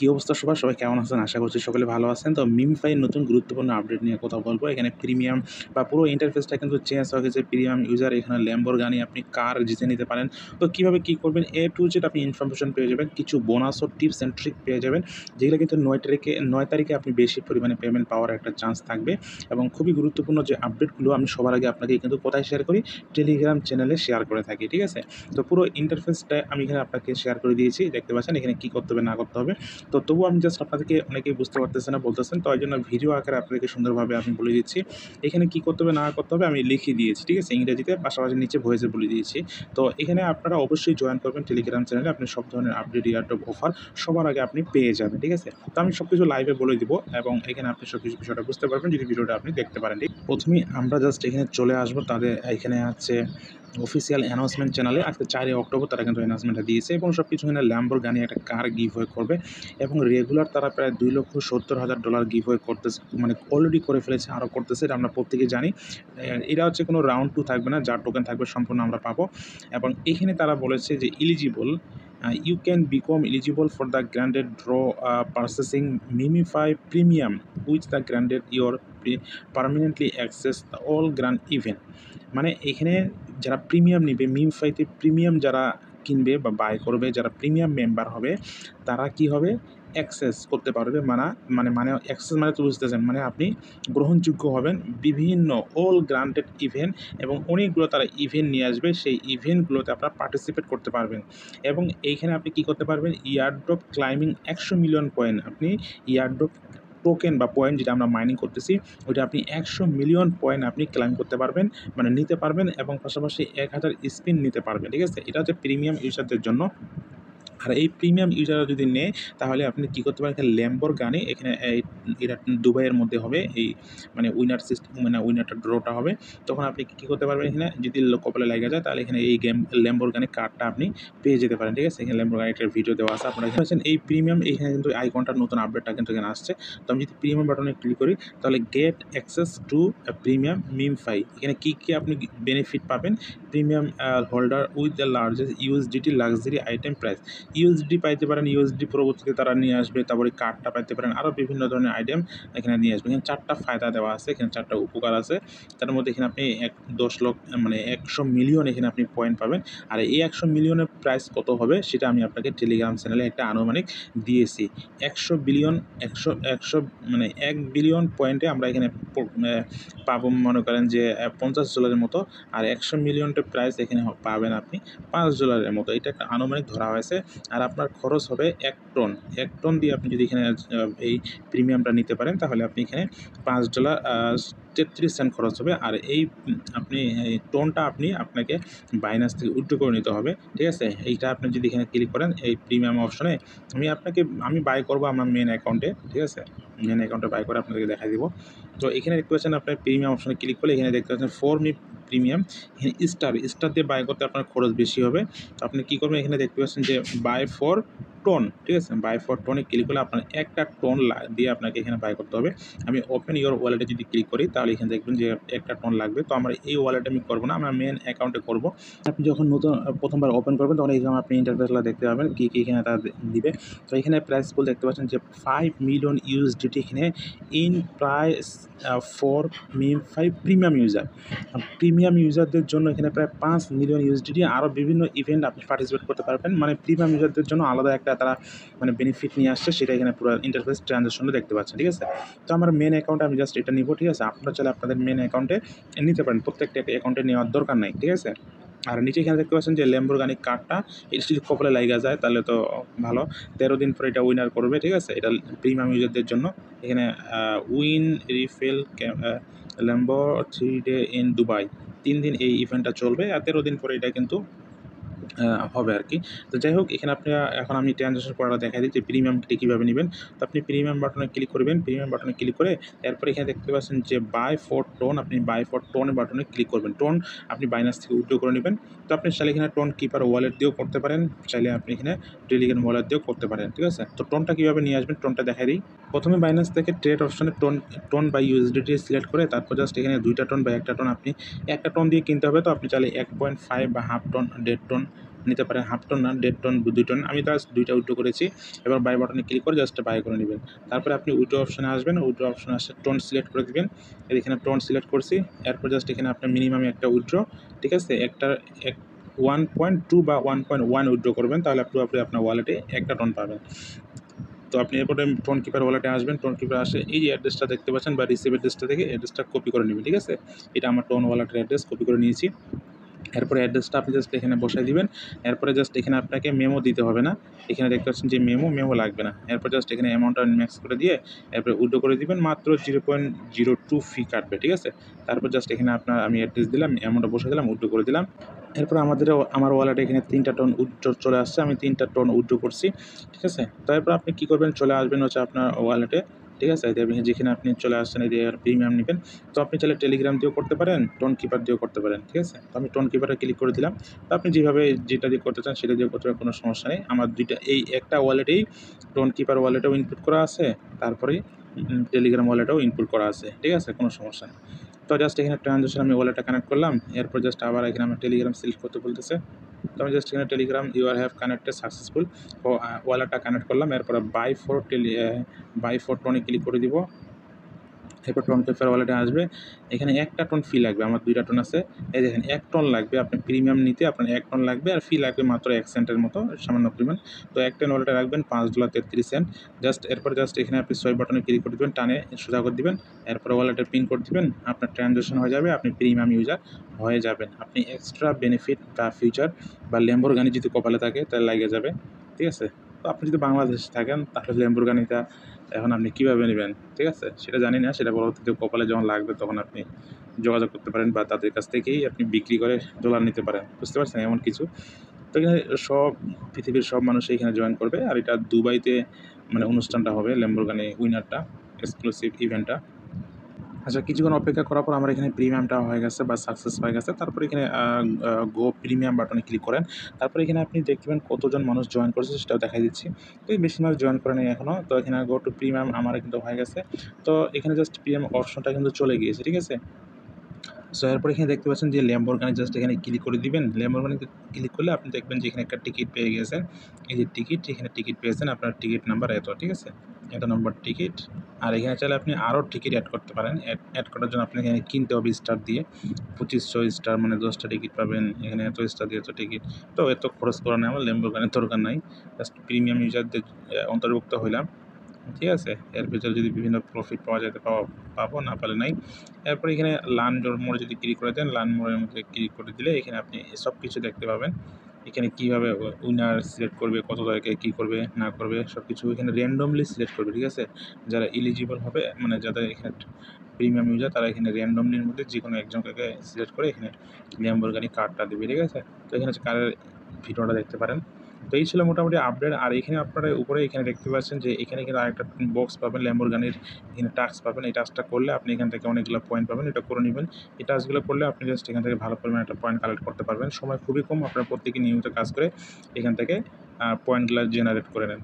কী অবস্থা সবার? সবাই কেমন আছেন? আশা করছি সকলে ভালো আছেন। তো মিমফাই নতুন গুরুত্বপূর্ণ আপডেট নিয়ে কথা বলবো। এখানে প্রিমিয়াম বা পুরো ইন্টারফেসটা কিন্তু চেঞ্জ হয়ে গেছে। প্রিমিয়াম ইউজার এখানে ল্যাম্বরগানি আপনি কার জিতে নিতে পারেন। তো কীভাবে কী করবেন A to Z আপনি ইনফরমেশন পেয়ে যাবেন। কিছু বোনাস ও টিপস অ্যান্ড ট্রিক পেয়ে যাবেন। যেগুলো কিন্তু 9 তারিখে আপনি বেশি পরিমাণে পেমেন্ট পাওয়ার একটা চান্স থাকবে এবং খুবই গুরুত্বপূর্ণ যে আপডেটগুলো আমি সবার আগে আপনাকে কিন্তু কোথায় শেয়ার করি? টেলিগ্রাম চ্যানেলে শেয়ার করে থাকি। ঠিক আছে? তো পুরো ইন্টারফেসটা আমি এখানে আপনাকে শেয়ার করে দিয়েছি। দেখতে পাচ্ছেন এখানে কী করতে হবে না করতে হবে। তো তবুও আমি জাস্ট আপনাদেরকে অনেকেই বুঝতে পারতেছেন না বলতেছেন, তো এই জন্য ভিডিও আকারে আপনাদেরকে সুন্দরভাবে আমি বলে দিচ্ছি। এখানে কী করতে হবে না করতে হবে আমি লিখে দিয়েছি, ঠিক আছে? ইংরেজিতে পাশাপাশি নিচে ভয়েসে বলে দিয়েছি। তো এখানে আপনারা অবশ্যই জয়েন করবেন টেলিগ্রাম চ্যানেলে। আপনি সব ধরনের আপডেট, এয়ারড্রপ অফার সবার আগে আপনি পেয়ে যাবেন, ঠিক আছে? তো আমি সব কিছু লাইভে বলে দিব এবং এখানে আপনি সব কিছু বিষয়টা বুঝতে পারবেন যদি ভিডিওটা আপনি দেখতে পারেন। ঠিক, প্রথমেই আমরা জাস্ট এখানে চলে আসবো। তাদের এখানে আছে অফিসিয়াল অ্যানাউন্সমেন্ট চ্যানেলে আজকে 4 অক্টোবর তারা কিন্তু অ্যানাউন্সমেন্টটা দিয়েছে এবং সব কিছু এখানে ল্যাম্বরগানি একটা কার গিভওয়ে করবে এবং রেগুলার তারা প্রায় $2,70,000 গিভওয়ে করতেছে, মানে অলরেডি করে ফেলেছে, আরও করতেছে, এটা আমরা প্রত্যেকেই জানি। এটা হচ্ছে কোনো রাউন্ড 2 থাকবে না, যার টোকেন থাকবে সম্পূর্ণ আমরা পাবো এবং এখানে তারা বলেছে যে eligible you can become eligible for the granted draw purchasing Mimify Premium which the granted your permanently access the all grant event। মানে এখানে যারা প্রিমিয়াম নিবে, মিমফাইতে প্রিমিয়াম যারা কিনবে বা বাই করবে, যারা প্রিমিয়াম মেম্বার হবে তারা কি হবে? অ্যাক্সেস করতে পারবে। মানে অ্যাক্সেস মানে তো বুঝতেছেন, মানে আপনি গ্রহণযোগ্য হবেন বিভিন্ন অল গ্রান্টেড ইভেন্ট এবং অনেকগুলো তারা ইভেন্ট নিয়ে আসবে। সেই ইভেন্টগুলোতে আপনারা পার্টিসিপেট করতে পারবেন এবং এইখানে আপনি কী করতে পারবেন? ইয়ারড্রপ ক্লাইম্বিং 100 মিলিয়ন পয়েন্ট, আপনি ইয়ারড্রপ টোকেন বা পয়েন্ট যেটা আমরা মাইনিং করতেছি ওইটা আপনি 100 মিলিয়ন পয়েন্ট আপনি ক্লাইম করতে পারবেন, মানে নিতে পারবেন এবং পাশাপাশি 1000 স্পিন নিতে পারবেন, ঠিক আছে? এটা হচ্ছে প্রিমিয়াম ইউজারদের জন্য। আর এই প্রিমিয়াম ইউজাররা যদি নেয় তাহলে আপনি কী করতে পারেন? এখানে ল্যাম্বরগানি এখানে এটা দুবাইয়ের মধ্যে হবে, এই মানে উইনার সিস্টেম, মানে উইনারটা ড্রটা হবে। তখন আপনি কী করতে পারবেন? এখানে যদি কপালে লাগা যায় তাহলে এখানে এই ল্যাম্বরগানি কার্ডটা আপনি পেয়ে যেতে পারেন, ঠিক আছে? এখানে ল্যাম্বরগানিটার ভিডিও দেওয়া আছে, আপনারা এখানে এই প্রিমিয়াম, এখানে কিন্তু আইকনটার নতুন আপডেটটা কিন্তু এখানে আসছে। তো আমি যদি প্রিমিয়াম বাটনে ক্লিক করি তাহলে গেট অ্যাক্সেস টু প্রিমিয়াম মিমফাই, এখানে কী কী আপনি বেনিফিট পাবেন? Premium holder with the largest USDT luxury item price, USD পাইতে পারেন, ইউএসডি পরবর্তীতে তারা নিয়ে আসবে, তারপরে কার্ডটা পাইতে পারেন, আরও বিভিন্ন ধরনের আইটেম এখানে নিয়ে আসবে। এখানে 4টা ফায়দা দেওয়া আছে, এখানে 4টা উপকার আছে। তার মধ্যে এখানে আপনি 10 লক্ষ মানে 100 মিলিয়ন এখানে আপনি পয়েন্ট পাবেন। আর এই 100 মিলিয়নের প্রাইস কত হবে সেটা আমি আপনাকে টেলিগ্রাম চ্যানেলে একটা আনুমানিক দিয়েছি। 100 বিলিয়ন 100 মানে 1 বিলিয়ন পয়েন্টে আমরা এখানে পাবো, মনে করেন যে $50 মতো, আর 100 মিলিয়নটা প্রাইস এখানে পাবেন আপনি $5 মতো। এটা একটা আনুমানিক ধরা হয়েছে। আর আপনার খরচ হবে 1 টন। 1 টন দিয়ে আপনি যদি এখানে এই প্রিমিয়ামটা নিতে পারেন তাহলে আপনি এখানে $5.33 খরচ হবে। আর এই আপনি এই টোনটা আপনাকে বাইন্যান্স থেকে উইথড্র করে নিতে হবে, ঠিক আছে? এইটা আপনি যদি এখানে ক্লিক করেন এই প্রিমিয়াম অপশনে, আমি বাই করব আমার মেন অ্যাকাউন্টে, ঠিক আছে? মেন অ্যাকাউন্টে বাই করে আপনাদেরকে দেখাই দিব। তো এখানে দেখতে পাচ্ছেন আপনার প্রিমিয়াম অপশনে ক্লিক করলে এখানে দেখতে পাচ্ছেন ফর মি প্রিমিয়াম, এখানে স্টার দিয়ে বাই করতে আপনার খরচ বেশি হবে। তো আপনি কী করবেন? এখানে দেখতে পাচ্ছেন যে বাই ফর টোন, ঠিক আছে? বাই ফর টোনে ক্লিক করলে আপনার একটা টোন দিয়ে আপনাকে এখানে বাই করতে হবে। আমি ওপেন ইওর ওয়ালেটে যদি ক্লিক করি তাহলে এখানে দেখবেন যে একটা টোন লাগবে। তো আমার এই ওয়ালেটে আমি করব না, আমার মেন অ্যাকাউন্টে করব। আপনি যখন প্রথমবার ওপেন করবেন তখন এইরকম আপনি ইন্টারফেসটা দেখতে পাবেন কী এখানে তারা দিবে। তো এখানে প্রাইস বলে দেখতে পাচ্ছেন যে 5 মিলিয়ন ইউএসডিটি এখানে in price for MemeFi premium user. Premium ইউজারদের জন্য এখানে প্রায় 5 মিলিয়ন ইউএসডিটি, আরও বিভিন্ন ইভেন্ট আপনি পার্টিসিপেট করতে পারবেন। মানে প্রিমিয়াম ইউজারদের জন্য আলাদা একটা তারা মানে বেনিফিট নিয়ে আসছে, সেটা এখানে পুরো ইন্টারফেস ট্রানজ্যাকশনে দেখতে পাচ্ছেন, ঠিক আছে? তো আমার মেন অ্যাকাউন্টে আমি জাস্ট এটা নিব, ঠিক আছে? আপনারা চাইলে আপনাদের মেন অ্যাকাউন্টে নিতে পারেন, প্রত্যেকটা অ্যাকাউন্টে নেওয়ার দরকার নাই, ঠিক আছে? আর নিচে এখানে দেখতে পাচ্ছেন যে ল্যাম্বরগানি কার্ডটা, এটা যদি কপালে লাগা যায় তাহলে তো ভালো। 13 দিন পরে এটা উইনার করবে, ঠিক আছে? এটা প্রিমিয়াম ইউজারদের জন্য। এখানে win refill Lambo 3 day in Dubai, 3 দিন এই ইভেন্টটা চলবে আর 13 দিন পরে এটা কিন্তু হবে আর কি। তো যাই হোক, এখানে এখন আমি ট্রানজ্যাকশন করাটা দেখাই দিই যে প্রিমিয়ামটি কীভাবে নেবেন। তো আপনি প্রিমিয়াম বাটনে ক্লিক করবেন, প্রিমিয়াম বাটনে ক্লিক করে এরপরে এখানে দেখতে পাচ্ছেন যে বাই ফর টোন, আপনি বাই ফর টোন বাটনে ক্লিক করবেন। টোন আপনি বাইন্যান্স থেকে উইথড্র করে নেবেন। তো আপনি চাইলে এখানে টোন কিপার ওয়ালেট দিয়েও করতে পারেন, চাইলে আপনি এখানে টেলিগ্রাম ওয়ালেট দিয়েও করতে পারেন, ঠিক আছে? তো টোনটা কীভাবে নিয়ে আসবেন টোনটা দেখাই দিই। প্রথমে বাইন্যান্স থেকে ট্রেড অপশনে টোন বাই ইউএসডিটি সিলেক্ট করে তারপর জাস্ট এখানে 2টা টোন বা 1টা টোন, আপনি 1টা টোন দিয়ে কিনতে হবে। তো আপনি চাইলে 1.5 বা হাফ টোন, 1.5 টোন নিতে পারেন, হাফ টন না 1.5 টন 2 টন। আমি জাস্ট 2টা উইথড্র করেছি। এবার বাই বাটনে ক্লিক করে জাস্ট বাই করে নেবেন। তারপরে আপনি উইথড্র অপশনে আসবেন, উইথড্র অপশনে আসে টোন সিলেক্ট করে দিবেন। এখানে টোন সিলেক্ট করছি, এরপর জাস্ট এখানে আপনার মিনিমাম একটা উইথড্র, ঠিক আছে? একটা 1.2 বা 1.1 উইথড্র করবেন, তাহলে পুরোপুরি আপনার ওয়ালেটে 1 টা টোন পাবেন। তো আপনি এরপরে টোন কিপার ওয়ালেটে আসবেন, টোন কিপার আসে এই যে অ্যাড্রেসটা দেখতে পাচ্ছেন বা রিসিভ অ্যাড্রেসটা থেকে অ্যাড্রেসটা কপি করে নেবেন, ঠিক আছে? এটা আমার টোন ওয়ালেটের অ্যাড্রেস, কপি করে নিয়েছি। এরপরে অ্যাড্রেসটা আপনি জাস্ট এখানে বসায় দিবেন। এরপরে জাস্ট এখানে আপনাকে মেমো দিতে হবে না। এখানে দেখতে পাচ্ছেন যে মেমো লাগবে না। এরপর জাস্ট এখানে অ্যামাউন্টটা ম্যাক্স করে দিয়ে এরপরে উইথড্র করে দিবেন। মাত্র 0.02 ফি কাটবে, ঠিক আছে? তারপর জাস্ট এখানে আমি অ্যাড্রেস দিলাম, অ্যামাউন্টটা বসিয়ে দিলাম, উইথড্র করে দিলাম। এরপর আমার ওয়ালেটে এখানে 3টা টোন উইথড্র চলে আসছে। আমি 3টা টোন উইথড্র করছি, ঠিক আছে? তারপর আপনি কী করবেন, চলে আসবেন হচ্ছে আপনার ওয়ালেটে, ঠিক আছে? যেখানে আপনি চলে আসছেন এই যে প্রিমিয়াম নেবেন। তো আপনি চাইলে টেলিগ্রাম দিয়েও করতে পারেন, টোন কিপার দিয়েও করতে পারেন, ঠিক আছে? তো আমি টোন কিপারে ক্লিক করে দিলাম। তো আপনি যেটা দিয়ে করতে চান সেটা দিয়ে করতে পারেন, কোনো সমস্যা নেই। আমার 2টা এই একটা ওয়ালেটেই টোন কিপার ওয়ালেটেও ইনপুট করা আছে, তারপরে টেলিগ্রাম ওয়ালেটেও ইনপুট করা আছে, ঠিক আছে? কোনো সমস্যা নেই। তো জাস্ট এখানে ট্রানজ্যাকশন আমি ওয়ালেটটা কানেক্ট করলাম। এরপর জাস্ট আবার এখানে আমার টেলিগ্রাম সিলেক্ট করতে বলতেছে। তো আমি জাস্ট এখানে টেলিগ্রাম হ্যাভ কানেক্টেড সাকসেসফুল, ওয়ালেটটা কানেক্ট করলাম। এরপরে বাই ফর টোনে ক্লিক করে দিব। এরপর টোন কিপার ওয়ালেটে আসবে। এখানে 1 টা টোন ফি লাগবে। আমার 2টা টোন আছে। এই দেখেন 1 টন লাগবে। আপনি প্রিমিয়াম নিতে আপনার 1 টন লাগবে, আর ফি লাগবে মাত্র 1 সেন্টের মতো, সামান্য পরিমাণ। তো 1 টন ওয়ালেটে রাখবেন $5.33। এরপর এখানে আপনি সোয়াইপ বাটনে ক্লিক করে দিবেন, টানে সোজা করে দিবেন। এরপরে ওয়ালেটের পিন কোড দিবেন। আপনার ট্রানজ্যাকশন হয়ে যাবে। আপনি প্রিমিয়াম ইউজার হয়ে যাবেন। আপনি এক্সট্রা বেনিফিট বা ফিচার বা ল্যাম্বরগিনি যদি কপালে থাকে তাহলে লাইগা যাবে, ঠিক আছে? তো আপনি যদি বাংলাদেশে থাকেন তাহলে ল্যাম্বরগিনিটা এখন আপনি কীভাবে নেবেন, ঠিক আছে? সেটা জানি না। সেটা পরবর্তীতে কপালে যখন লাগবে তখন আপনি যোগাযোগ করতে পারেন বা তাদের কাছ থেকেই আপনি বিক্রি করে ডলার নিতে পারেন। বুঝতে পারছেন? এমন কিছু। তো এখানে পৃথিবীর সব মানুষই এখানে জয়েন করবে। আর এটা দুবাইতে মানে অনুষ্ঠানটা হবে, ল্যাম্বরগিনি উইনারটা, এক্সক্লুসিভ ইভেন্টটা। আচ্ছা, কিছুক্ষণ অপেক্ষা করার পর আমার এখানে প্রিমিয়ামটা হয়ে গেছে বা সাকসেস হয়ে গেছে। তারপরে এখানে গো প্রিমিয়াম বাটনে ক্লিক করেন। তারপরে এখানে আপনি দেখবেন কতজন মানুষ জয়েন করেছে সেটাও দেখাই দিচ্ছি। তো এই বেশি মানুষ জয়েন করে নাই এখনও। তো এখানে গো টু প্রিমিয়াম আমার কিন্তু হয়ে গেছে। তো এখানে জাস্ট প্রিমিয়াম অপশনটা কিন্তু চলে গিয়েছে, ঠিক আছে? সো এরপর এখানে দেখতে পাচ্ছেন যে ল্যাম্বরগিনি, জাস্ট এখানে ক্লিক করে দিবেন। ল্যাম্বরগিনিতে ক্লিক করলে আপনি দেখবেন যে এখানে একটা টিকিট পেয়ে গেছেন। এই যে টিকিট, এখানে টিকিট পেয়েছেন। আপনার টিকিট নাম্বার এত, ঠিক আছে? এত নম্বর টিকিট। আর এখানে চাইলে আপনি আরও টিকিট অ্যাড করতে পারেন। অ্যাড করার জন্য আপনাকে এখানে কিনতে হবে স্টার দিয়ে। 2500 স্টার মানে 10টা টিকিট পাবেন। এখানে এত স্টার দিয়ে এত টিকিট। তো এত খরচ করা নেই, আমার ল্যাম্বরগিনির দরকার নাই। জাস্ট প্রিমিয়াম ইউজারদের অন্তর্ভুক্ত হইলাম, ঠিক আছে? এর ভিতরে যদি বিভিন্ন প্রফিট পাওয়া যায় তো পাবো, না পারলে নাই। এরপর এখানে লার্ন মোড়ে যদি ক্লিক করে দেন, লার্ন মোড়ের মধ্যে ক্লিক করে দিলে এখানে আপনি সব কিছু দেখতে পাবেন। এখানে কীভাবে উইনার সিলেক্ট করবে, কত তারিখে কী করবে না করবে সব কিছু এখানে র্যান্ডমলি সিলেক্ট করবে, ঠিক আছে? যারা এলিজিবল হবে মানে যাদের এখানে প্রিমিয়াম ইউজার তারা এখানে র্যান্ডমলির মধ্যে যেকোনো একজনকে সিলেক্ট করে এখানে ল্যাম্বরগিনি কার্ডটা দেবে, ঠিক আছে? তো এখানে কারের ভিডিওটা দেখতে পারেন। তো এই ছিল মোটামুটি আপডেট। আর এখানে আপনারা উপরে এখানে দেখতে পাচ্ছেন যে এখানে কিন্তু আরেকটা বক্স পাবেন ল্যাম্বরগিনির, এখানে টাস্ক পাবেন। এই টাস্কটা করলে আপনি এখান থেকে অনেকগুলো পয়েন্ট পাবেন, এটা করে নেবেন। এই টাস্কগুলো করলে আপনি জাস্ট এখান থেকে ভালো পরিমাণে একটা পয়েন্ট কালেক্ট করতে পারবেন। সময় খুবই কম, আপনারা প্রত্যেকে নিয়মিত কাজ করে এখান থেকে পয়েন্টগুলো জেনারেট করে নেন।